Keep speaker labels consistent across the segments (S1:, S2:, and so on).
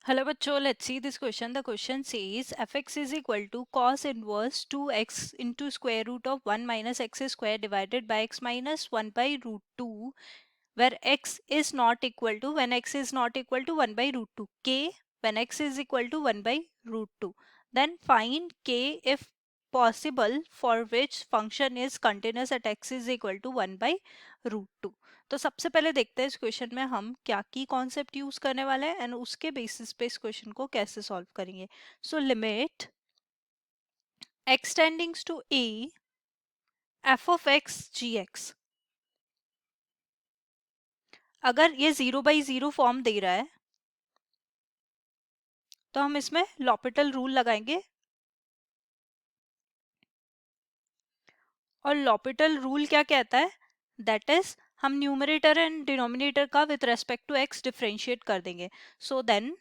S1: Hello bachcho, let's see this question. The question says fx is equal to cos inverse 2x into square root of 1 minus x square divided by x minus 1 by root 2, where x is not equal to, when x is not equal to 1 by root 2, k when x is equal to 1 by root 2. Then find k if possible for which function is continuous at x is equal to 1 by root 2. तो सबसे पहले देखते हैं इस question में हम क्या की कॉन्सेप्ट यूज करने वाले हैं एंड उसके बेसिस पे इस क्वेश्चन को कैसे सॉल्व करेंगे. So limit x tendings to a f of x gx. अगर ये 0/0 फॉर्म दे रहा है तो हम इसमें लॉपिटल रूल लगाएंगे और लॉपिटल रूल क्या कहता है, दैट इज हम न्यूमरेटर एंड डिनोमिनेटर का with respect to x differentiate कर देंगे. So then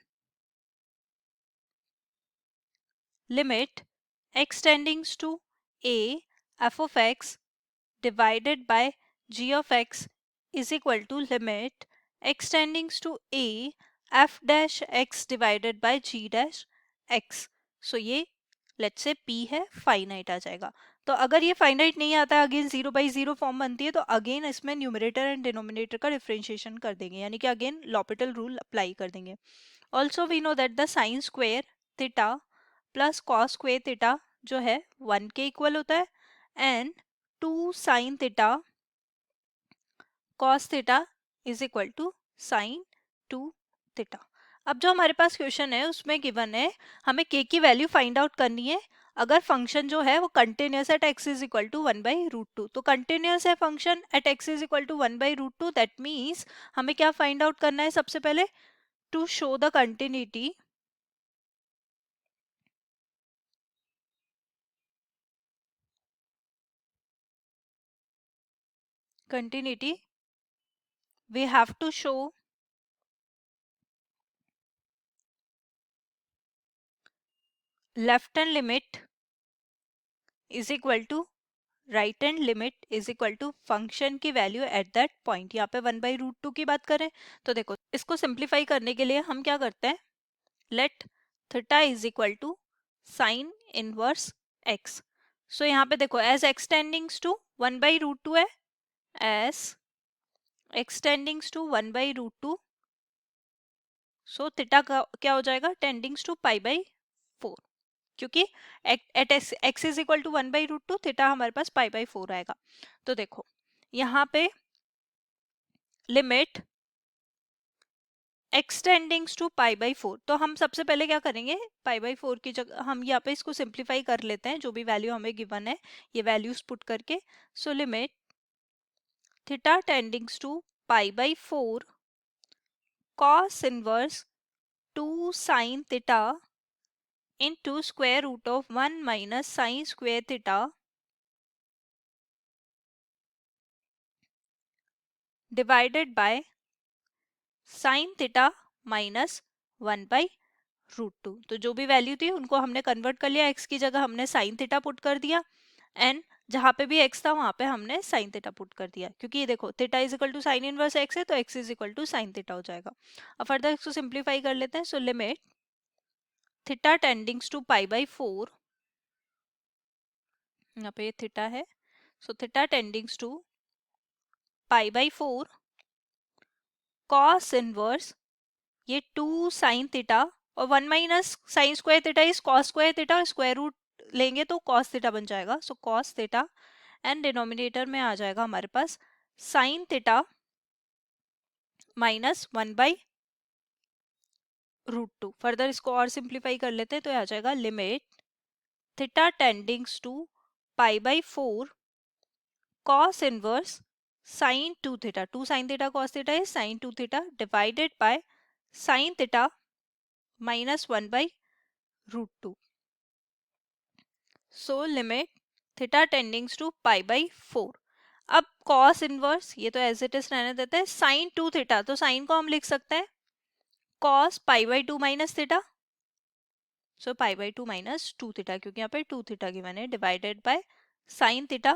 S1: limit x tendings to a f of x divided by g of x is equal to limit x tendings to a f dash x divided by g dash x. सो ये let's say p है, finite आ जाएगा. तो अगर ये finite नहीं आता है, again 0/0 form बनती है, तो अगेन इसमें न्यूमरेटर एंड डिनोमिनेटर का डिफरेंशिएशन कर देंगे, यानी कि अगेन लॉपिटल रूल अप्लाई कर देंगे. Also we know that the sine square theta plus cos square theta जो है 1 के इक्वल होता है and 2 sine theta cos theta is equal to sine 2 theta. अब जो हमारे पास क्वेश्चन है उसमें गिवन है हमें k की वैल्यू फाइंड आउट करनी है अगर फंक्शन जो है वो continuous at x is equal to 1 by root 2. तो कंटिन्यूस है function at x is equal to 1 by root 2, that means हमें क्या फाइंड आउट करना है सबसे पहले, to show the continuity we have to show left hand limit is equal to right hand limit is equal to function की value at that point. यहाँ पे 1 by root 2 की बात करें तो देखो इसको सिंप्लीफाई करने के लिए हम क्या करते हैं, let theta is equal to sine inverse x. So यहाँ पे देखो as x tendings to 1 by root 2 है, as x tendings to 1 by root 2, so theta क्या हो जाएगा, टेंडिंग्स टू पाई बाई 4, क्योंकि at x is equal to 1 by root 2, theta हमारे पास पाई बाई 4 आएगा. तो देखो यहाँ पे limit x tendings to pi by 4, तो हम सबसे पहले क्या करेंगे, पाई बाई 4 की जगह हम यहाँ पे इसको सिंप्लीफाई कर लेते हैं, जो भी वैल्यू हमें गिवन है ये वैल्यूज पुट करके. So limit theta tendings to pi by 4 cos inverse 2 sine theta into square root of 1 minus sine square theta divided by sin theta minus 1 by root 2. तो जो भी वैल्यू थी उनको हमने कन्वर्ट कर लिया, x की जगह हमने साइन थीटा पुट कर दिया एंड जहां पे भी x था वहां पे हमने साइन थीटा पुट कर दिया, क्योंकि ये देखो theta is equal to sine inverse x है तो x is equal to sine theta हो जाएगा. अब फर्दर इसको सिंप्लीफाई कर लेते हैं. So limit theta tendings to pi by 4, यहाँ पे ये थीटा है, so theta tendings to pi by 4 cos inverse ये 2 साइन थीटा और 1 minus sine square theta is cos square theta, square root लेंगे तो कॉस थीटा बन जाएगा. So cos theta and denominator में आ जाएगा हमारे पास sine theta minus 1 by root 2. Further इसको और सिंप्लीफाई कर लेते हैं तो आ जाएगा limit theta tendings to pi by 4 cos inverse sine 2 theta, 2 sine theta cos theta is sine 2 theta divided by sine theta minus 1 by root 2. So limit theta tendings to pi by 4. अब cos inverse ये तो as it is रहने देते हैं, sign 2 theta, तो sign को हम लिख सकते हैं cos pi by 2 minus theta, so pi by 2 minus 2 theta, क्योंकि यहाँ पे 2 थीटा गिवन है, divided by sine theta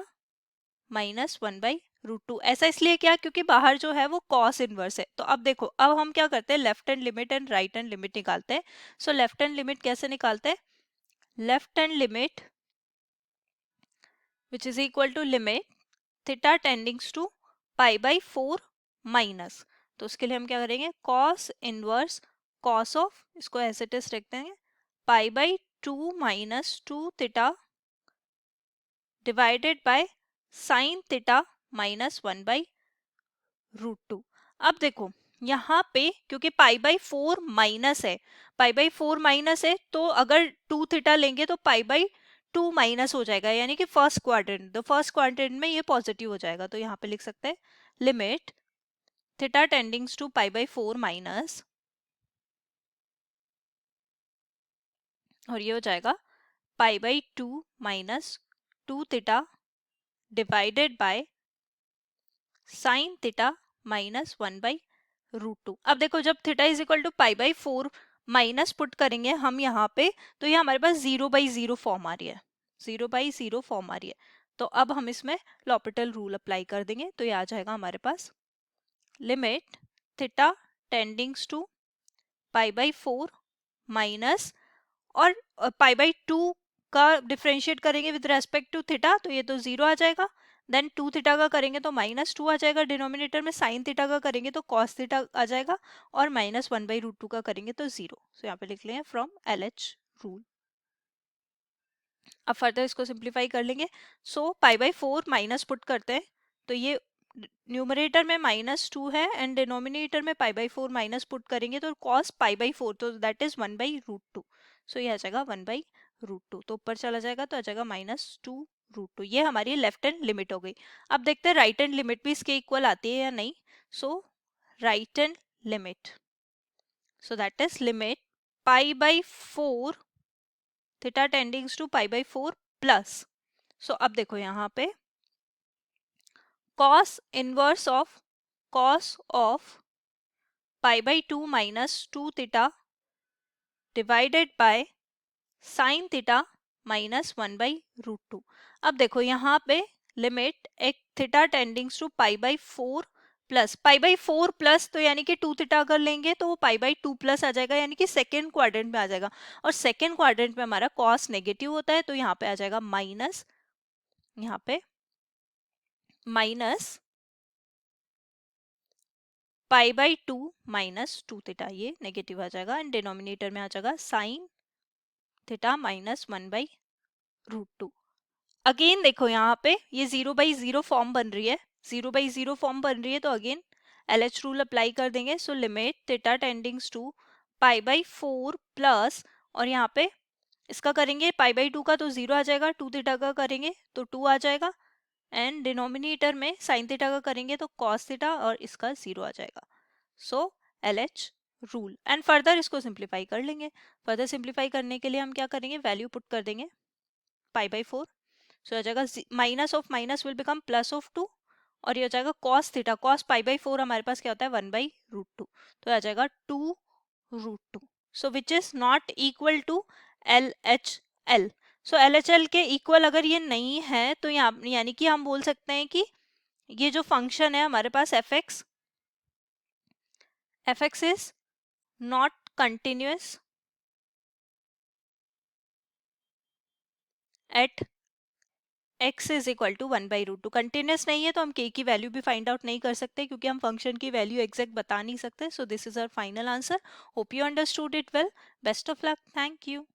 S1: minus 1/√2। ऐसा इसलिए क्या, क्योंकि बाहर जो है वो कॉस इनवर्स है। तो अब देखो, अब हम क्या करते हैं, left hand limit and right hand limit निकालते हैं। सो लेफ्ट हैंड लिमिट कैसे निकालते हैं, left hand limit which is equal to limit theta tendings to π/4 minus, तो उसके लिए हम क्या करेंगे, कॉस इनवर्स कॉस ऑफ, इसको ऐसे इट इज रखते हैं, π/2 minus 2 theta divided by sine theta minus 1/√2। अब देखो यहाँ पे क्योंकि π/4 माइनस है, π/4 माइनस है, तो अगर 2 थीटा लेंगे तो π/2 माइनस हो जाएगा, यानी कि फर्स्ट क्वाड्रेंट, तो फर्स्ट क्वाड्रेंट में ये पॉजिटिव हो जाएगा। तो यहाँ पे लिख सकते हैं limit theta tendings to π/4 minus, और ये हो जाएगा π/2 minus 2 theta divided by sine theta minus 1/√2। अब देखो जब theta is equal to π/4 minus put करेंगे हम यहाँ पे, तो ये हमारे पास 0/0 फॉर्म आ रही है, 0/0 फॉर्म आ रही है। तो अब हम इसमें लॉपिटल रूल अप्लाई कर देंगे, तो ये आ जाएगा हमारे पास limit theta tendings to π/4 minus, और π/2 का डिफ्रेंशिएट करेंगे विद रेस्पेक्ट टू थीटा, तो ये तो 0 आ जाएगा। देन 2 थीटा का करेंगे तो -2 आ जाएगा डिनोमिनेटर में, साइन थीटा का करेंगे तो कॉस थीटा आ जाएगा, और -1/√2 का करेंगे तो 0। सो यहाँ पे लिख लें फ्रॉम LH रूल। अब फर्दर इसको सिंप्लीफाई कर लेंगे। सो π/4 माइनस पुट करते हैं, तो ये न्यूमरेटर में -2 है एंड डिनोमिनेटर में π/4 माइनस पुट करेंगे तो cos π/4, तो दैट इज 1/√2। सो ये आ जाएगा 1/√2, तो ऊपर चला जाएगा तो आ जाएगा -2√2। ये हमारी लेफ्ट हैंड लिमिट हो गई। अब देखते हैं राइट हैंड लिमिट भी इसके इक्वल आती है या नहीं। So right hand limit, so that is limit π/4 theta tendings to π/4 plus, so अब देखो यहाँ पे cos inverse of π/2 minus 2 theta divided by sine theta minus 1/√2। अब देखो यहाँ पे लिमिट एक थीटा टेंडिंग्स टू π/4 प्लस, तो यानी कि 2 थीटा अगर लेंगे तो वो π/2 प्लस आ जाएगा, यानी कि सेकेंड क्वाड्रेंट में आ जाएगा, और सेकेंड क्वाड्रेंट में हमारा कॉस नेगेटिव होता है, तो यहाँ पे आ जाएगा माइनस, यहाँ पे माइनस π/2 माइनस 2 थीटा, ये नेगेटिव आ जाएगा, एंड डिनोमिनेटर में आ जाएगा साइन थीटा माइनस 1/√2। अगेन देखो यहाँ पे ये 0/0 फॉर्म बन रही है, 0/0 फॉर्म बन रही है, तो अगेन LH रूल अप्लाई कर देंगे। So limit theta tendings to π/4 plus, और यहाँ पे इसका करेंगे π/2 का तो 0 आ जाएगा, 2 थीटा का करेंगे तो 2 आ जाएगा, एंड डिनोमिनेटर में साइन थीटा का करेंगे तो कॉस थीटा, और इसका 0 आ जाएगा। सो LH रूल, एंड फर्दर इसको सिंप्लीफाई कर लेंगे। फर्दर सिंप्लीफाई करने के लिए हम क्या करेंगे, वैल्यू पुट कर देंगे π/4, सो आ जाएगा minus of minus will become plus of 2, और ये हो जाएगा cos थीटा, cos π/4 हमारे पास क्या होता है 1/√2, तो आ जाएगा 2√2। So which is not equal to LHL। So LHL के इक्वल अगर ये नहीं है तो यहाँ यानी कि हम बोल सकते हैं कि ये जो फंक्शन है हमारे पास fx is not continuous at x is equal to 1/√2। Continuous नहीं है तो हम k की वैल्यू भी फाइंड आउट नहीं कर सकते, क्योंकि हम फंक्शन की वैल्यू एग्जैक्ट बता नहीं सकते। So this is our final answer. Hope you understood it well. Best of luck. Thank you.